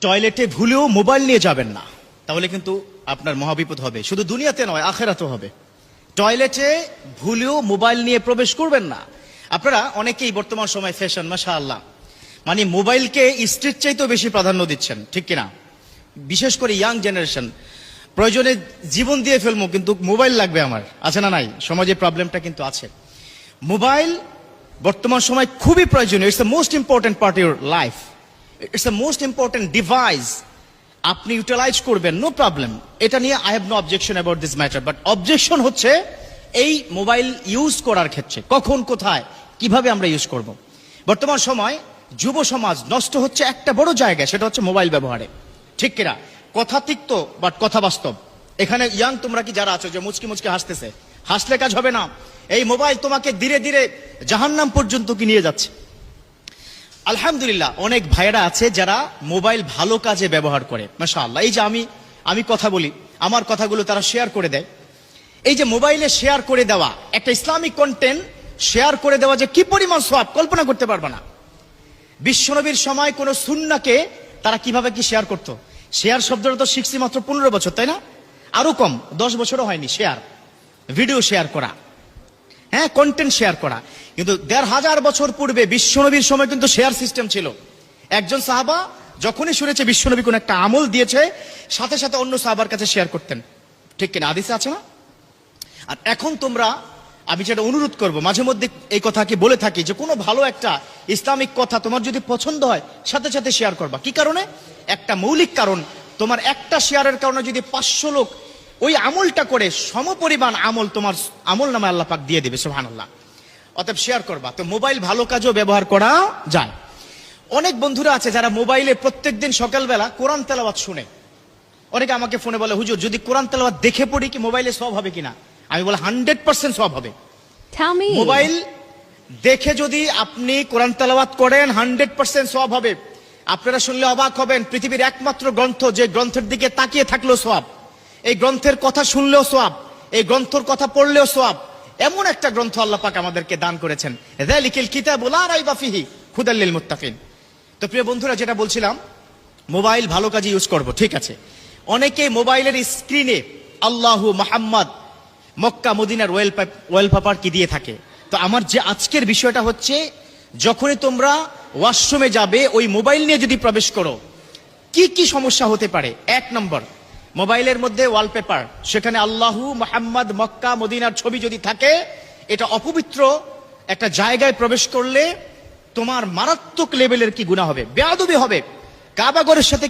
টয়লেটে ভুলেও মোবাইল নিয়ে যাবেন না, তাহলে কিন্তু আপনার মহাবিপদ হবে। শুধু দুনিয়াতে নয়, আখেরাতেও হবে। টয়লেটে ভুলেও মোবাইল নিয়ে প্রবেশ করবেন না। আপনারা অনেকেই বর্তমান সময় ফ্যাশন, মাশাআল্লাহ, মানে মোবাইলকে স্ত্রীর চাইতেও বেশি প্রাধান্য দিচ্ছেন, ঠিক কিনা? বিশেষ করে ইয়াং জেনারেশন, প্রয়োজনে জীবন দিয়ে ফেলবো কিন্তু মোবাইল লাগবে আমার, আছে না নাই? সমাজে প্রবলেমটা কিন্তু আছে। মোবাইল বর্তমান সময় খুবই প্রয়োজনীয়। It's the most important part your life, it's the most important device. আপনি ইউটিলাইজ করবেন, নো প্রবলেম, এটা নিয়ে I have no objection about this matter. But objection হচ্ছে এই মোবাইল ইউজ করার ক্ষেত্রে, কখন, কোথায়, কিভাবে আমরা ইউজ করব। বর্তমান সময় যুব সমাজ নষ্ট হচ্ছে একটা বড় জায়গায়, সেটা হচ্ছে মোবাইল ব্যবহারে, ঠিক কিনা? কথা তিক্ত বাট কথা বাস্তব। এখানে ইয়াং তোমরা কি যারা আছো যে মুচকি মুচকি হাসতেছে, হাসলে কাজ হবে না। এই মোবাইল তোমাকে ধীরে ধীরে জাহান্নাম পর্যন্ত কি নিয়ে যাচ্ছে। আলহামদুলিল্লাহ, অনেক ভাইয়েরা আছে যারা মোবাইল ভালো কাজে ব্যবহার করে, মাশাআল্লাহ। এই যে আমি কথা বলি, আমার কথাগুলো তারা শেয়ার করে দেয়। এই যে মোবাইলে শেয়ার করে দেওয়া, একটা ইসলামিক কন্টেন্ট শেয়ার করে দেওয়া যে কি পরিমাণ সওয়াব কল্পনা করতে পারবে না। বিশ্বনবীর সময় কোন সুন্নাহকে তারা কিভাবে কি শেয়ার করতো। শেয়ার শব্দটা তো শিখছি মাত্র 15 বছর, তাই না? আরো কম, 10 বছরও হয়নি। শেয়ার, ভিডিও শেয়ার করা, হ্যাঁ, কন্টেন্ট শেয়ার করা। কিন্তু 1500 বছর পূর্বে বিশ্বনবীর সময় কিন্তু শেয়ার সিস্টেম ছিল। একজন সাহাবা যখনই শুনেছে বিশ্বনবী কোন একটা আমল দিয়েছে, সাথে সাথে অন্য সাহাবার কাছে শেয়ার করতেন, ঠিক কিনা? হাদিসে আছে না? আর এখন তোমরা, আমি যেটা অনুরোধ করব, মাঝে মধ্যে এই কথা কি বলে থাকি যে কোনো ভালো একটা ইসলামিক কথা তোমার যদি পছন্দ হয়, সাথে সাথে শেয়ার করবা। কি কারণে? একটা মৌলিক কারণ, তোমার একটা শেয়ারের কারণে যদি 500 লোক ওই আমলটা করে, সমপরিমাণ আমল তোমার আমল নামে আল্লাহ পাক দিয়ে দিবে, সুবহানাল্লাহ। অতএব শেয়ার করবা। তো মোবাইল ভালো কাজেও ব্যবহার করা যায়। অনেক বন্ধুরা আছে যারা মোবাইলে প্রত্যেকদিন সকালবেলা কোরআন তেলাওয়াত শুনে। অনেকে আমাকে ফোনে বলে, হুজুর যদি কোরআন তেলাওয়াত দেখে পড়ি কি মোবাইলে সওয়াব হবে কিনা? আমি বলি 100% সওয়াব হবে। মোবাইল দেখে যদি আপনি কোরআন তেলাওয়াত করেন 100% সওয়াব হবে। আপনারা শুনলে অবাক হবেন, পৃথিবীর একমাত্র গ্রন্থ যে গ্রন্থের দিকে তাকিয়ে থাকলেও সওয়াব, এই গ্রন্থের কথা শুনলেও সওয়াব, এই গ্রন্থের কথা পড়লেও সওয়াব। এমন একটা গ্রন্থ আল্লাহ পাক আমাদেরকে দান করেছেন, যালিকাল কিতাবু লা রাইবা ফিহি হুদাল লিল মুত্তাকিন। তো প্রিয় বন্ধুরা, যেটা বলছিলাম, মোবাইল ভালো কাজে ইউজ করব, ঠিক আছে। অনেকে মোবাইলের স্ক্রিনে আল্লাহু, মুহাম্মদ, মক্কা মদিনার ওয়ালপেপার কি দিয়ে থাকে। তো আমার যে আজকের বিষয়টা হচ্ছে, যখনই তোমরা ওয়াশরুমে যাবে, ওই মোবাইল নিয়ে যদি প্রবেশ করো, কি কি সমস্যা হতে পারে। 1 নম্বর, মোবাইলের মধ্যে ওয়ালপেপার, সেখানে আল্লাহু, মুহাম্মদ, মক্কা মদিনার ছবি যদি থাকে, এটা অপবিত্র একটা জায়গায় প্রবেশ করলে তোমার মারাত্মক লেভেলের কি গুনাহ হবে, বেয়াদবি হবে। কাবা ঘরের সাথে